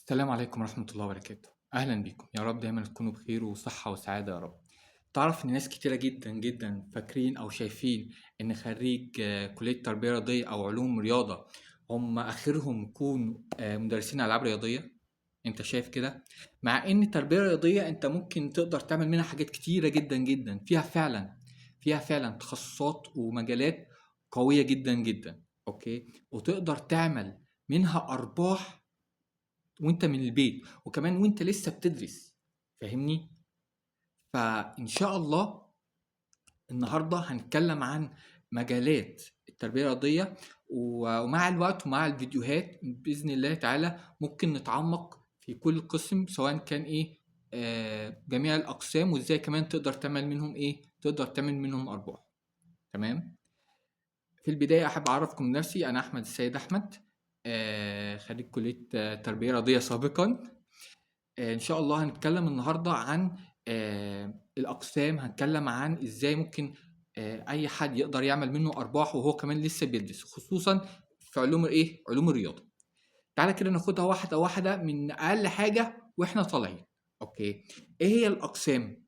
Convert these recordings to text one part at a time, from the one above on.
السلام عليكم ورحمة الله وبركاته. أهلا بكم، يا رب دايما تكونوا بخير وصحة وسعادة يا رب. تعرف إن ناس كتيرة جدا جدا فاكرين أو شايفين إن خريج كلية تربية رياضية أو علوم رياضة هم آخرهم يكونوا مدرسين ألعاب رياضية. أنت شايف كده؟ مع إن التربية الرياضية أنت ممكن تقدر تعمل منها حاجات كتيرة جدا جدا، فيها فعلا تخصصات ومجالات قوية جدا جدا. أوكي، وتقدر تعمل منها أرباح وانت من البيت، وكمان وانت لسه بتدرس. فاهمني؟ فان شاء الله النهارده هنتكلم عن مجالات التربيه الرياضيه، ومع الوقت ومع الفيديوهات باذن الله تعالى ممكن نتعمق في كل قسم، سواء كان ايه جميع الاقسام، وازاي كمان تقدر تعمل منهم تقدر تعمل منهم ارباح. تمام. في البدايه احب اعرفكم نفسي، انا احمد السيد احمد، خريج كليه تربيه رياضيه سابقا. إن شاء الله هنتكلم النهاردة عن الأقسام، هنتكلم عن إزاي ممكن أي حد يقدر يعمل منه أرباح وهو كمان لسه بيدرس، خصوصا في علوم علوم الرياضة. تعالى كده ناخدها واحدة واحدة من أقل حاجة وإحنا طالعين. أوكي، إيه هي الأقسام؟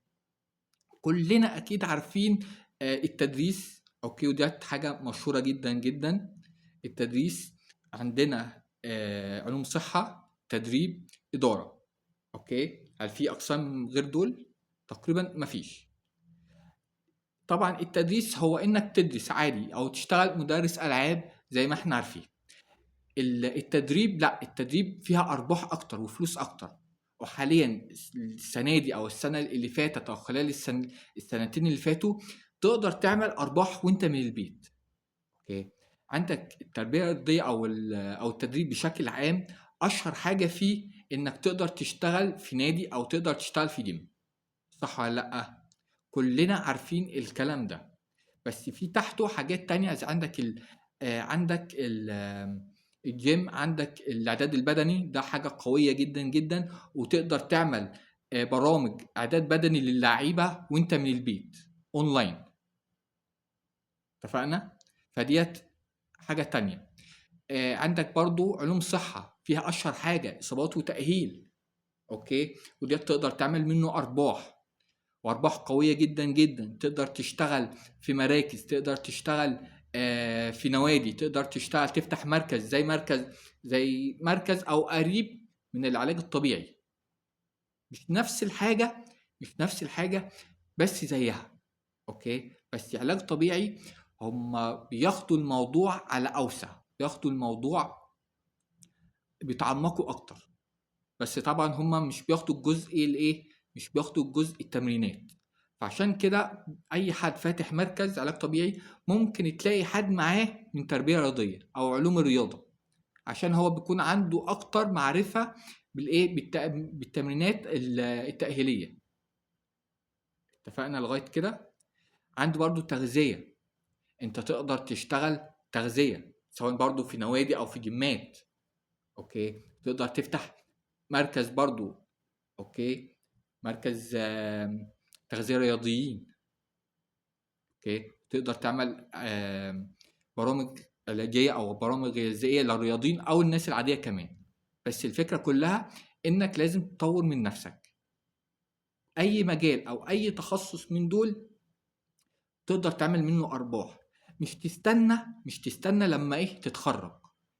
كلنا أكيد عارفين التدريس. أوكي، ودي حاجة مشهورة جدا جدا. التدريس عندنا علوم صحة، تدريب، إدارة. اوكي، هل في اقسام غير دول؟ تقريبا مفيش. طبعا التدريس هو انك تدرس عادي او تشتغل مدرس العاب زي ما احنا عارفين. التدريب لا، التدريب فيها ارباح اكتر وفلوس اكتر. وحاليا السنه دي او السنه اللي فاتت او خلال السنتين اللي فاتوا تقدر تعمل ارباح وانت من البيت. اوكي، عندك التربيه الرياضيه او التدريب بشكل عام، اشهر حاجه فيه انك تقدر تشتغل في نادي او تقدر تشتغل في جيم. صح ولا لأ؟ كلنا عارفين الكلام ده. بس في تحته حاجات تانية، زي عندك عندك الجيم، عندك الإعداد البدني، ده حاجة قوية جدا جدا، وتقدر تعمل برامج إعداد بدني للعيبة وانت من البيت اونلاين. اتفقنا؟ فديت حاجة تانية. عندك برضو علوم صحة، فيها أشهر حاجة إصابات وتأهيل. أوكي، وديت تقدر تعمل منه أرباح، وارباح قويه جدا جدا. تقدر تشتغل في مراكز، تقدر تشتغل في نوادي، تقدر تشتغل تفتح مركز زي مركز او قريب من العلاج الطبيعي. مش نفس الحاجه بس زيها. اوكي، بس علاج طبيعي هم بياخدوا الموضوع على اوسع، بياخدوا الموضوع بيتعمقوا اكتر. بس طبعا هم مش بياخدوا الجزء التمرينات. فعشان كده اي حد فاتح مركز علاج طبيعي ممكن تلاقي حد معاه من تربية رياضية او علوم الرياضة، عشان هو بيكون عنده اكتر معرفة بالتمرينات التأهيلية. اتفقنا لغاية كده؟ عندي برضو تغذية، انت تقدر تشتغل تغذية سواء برضو في نوادي او في جيمات. اوكي، تقدر تفتح مركز برضو. اوكي، مركز تغذية رياضيين. اوكي، تقدر تعمل برامج علاجية او برامج غذائية للرياضيين او الناس العادية كمان. بس الفكرة كلها انك لازم تطور من نفسك. اي مجال او اي تخصص من دول تقدر تعمل منه ارباح. مش تستنى لما تتخرج.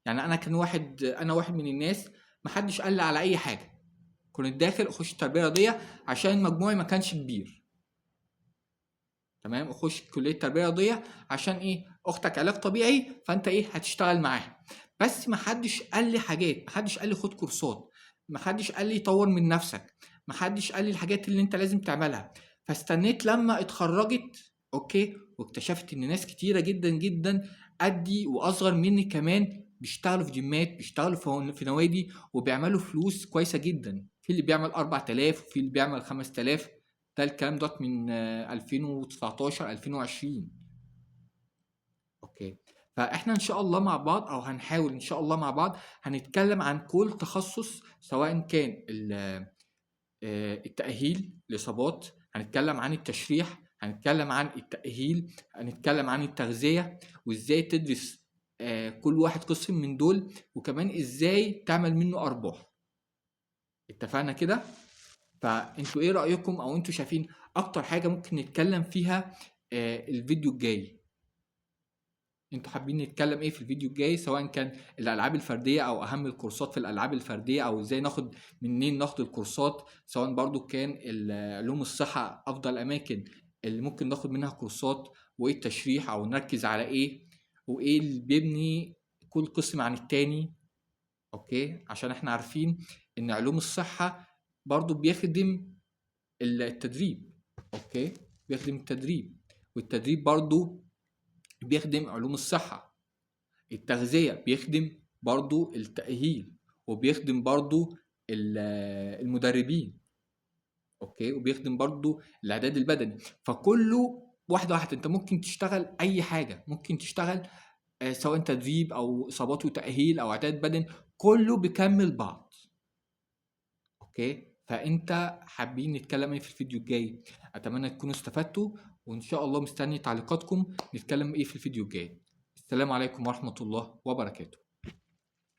يعني انا واحد من الناس محدش قال لي على اي حاجة. كنت داخل اخش تربية رياضية عشان مجموعي ما كانش كبير. تمام، اخش كليه تربيه رياضيه عشان اختك علاج طبيعي، فانت هتشتغل معاها. بس ما حدش قال لي حاجات، ما حدش قال لي خد كورسات، ما حدش قال لي طور من نفسك، ما حدش قال لي الحاجات اللي انت لازم تعملها. فاستنيت لما اتخرجت. اوكي، واكتشفت ان ناس كتيره جدا جدا قدي واصغر مني كمان بيشتغلوا في جيمات، بيشتغلوا في نوادي، وبيعملوا فلوس كويسه جدا. في اللي بيعمل 4000 وفي اللي بيعمل 5000. ده الكلام دوت من 2019 2020. اوكي، فاحنا ان شاء الله مع بعض، او هنحاول ان شاء الله مع بعض هنتكلم عن كل تخصص، سواء كان التأهيل الإصابات، هنتكلم عن التشريح، هنتكلم عن التأهيل، هنتكلم عن التغذية، وازاي تدرس كل واحد قسم من دول، وكمان ازاي تعمل منه أرباح. اتفقنا كده؟ فانتوا ايه رأيكم، او انتوا شايفين اكتر حاجة ممكن نتكلم فيها الفيديو الجاي؟ انتوا حابين نتكلم ايه في الفيديو الجاي، سواء كان الالعاب الفرديه او اهم الكورسات في الالعاب الفرديه، او ازاي ناخد منين ناخد الكورسات، سواء برضو كان علوم الصحه افضل اماكن اللي ممكن ناخد منها كورسات، وايه التشريح او نركز على ايه، وايه اللي بيبني كل قسم عن التاني. اوكي، عشان احنا عارفين ان علوم الصحه برضو بيخدم التدريب. اوكي، بيخدم التدريب، والتدريب برضو بيخدم علوم الصحه. التغذية بيخدم برضو التأهيل، وبيخدم برضو المدربين. اوكي، وبيخدم برضو الاعداد البدني. فكله واحدة واحدة، انت ممكن تشتغل اي حاجة، ممكن تشتغل سواء تدريب او اصابات وتأهيل او اعداد بدن، كله بيكمل بعض. اوكي، فانت حابين نتكلم ايه في الفيديو الجاي؟ اتمنى تكونوا استفدتوا، وان شاء الله مستني تعليقاتكم نتكلم ايه في الفيديو الجاي. السلام عليكم ورحمة الله وبركاته.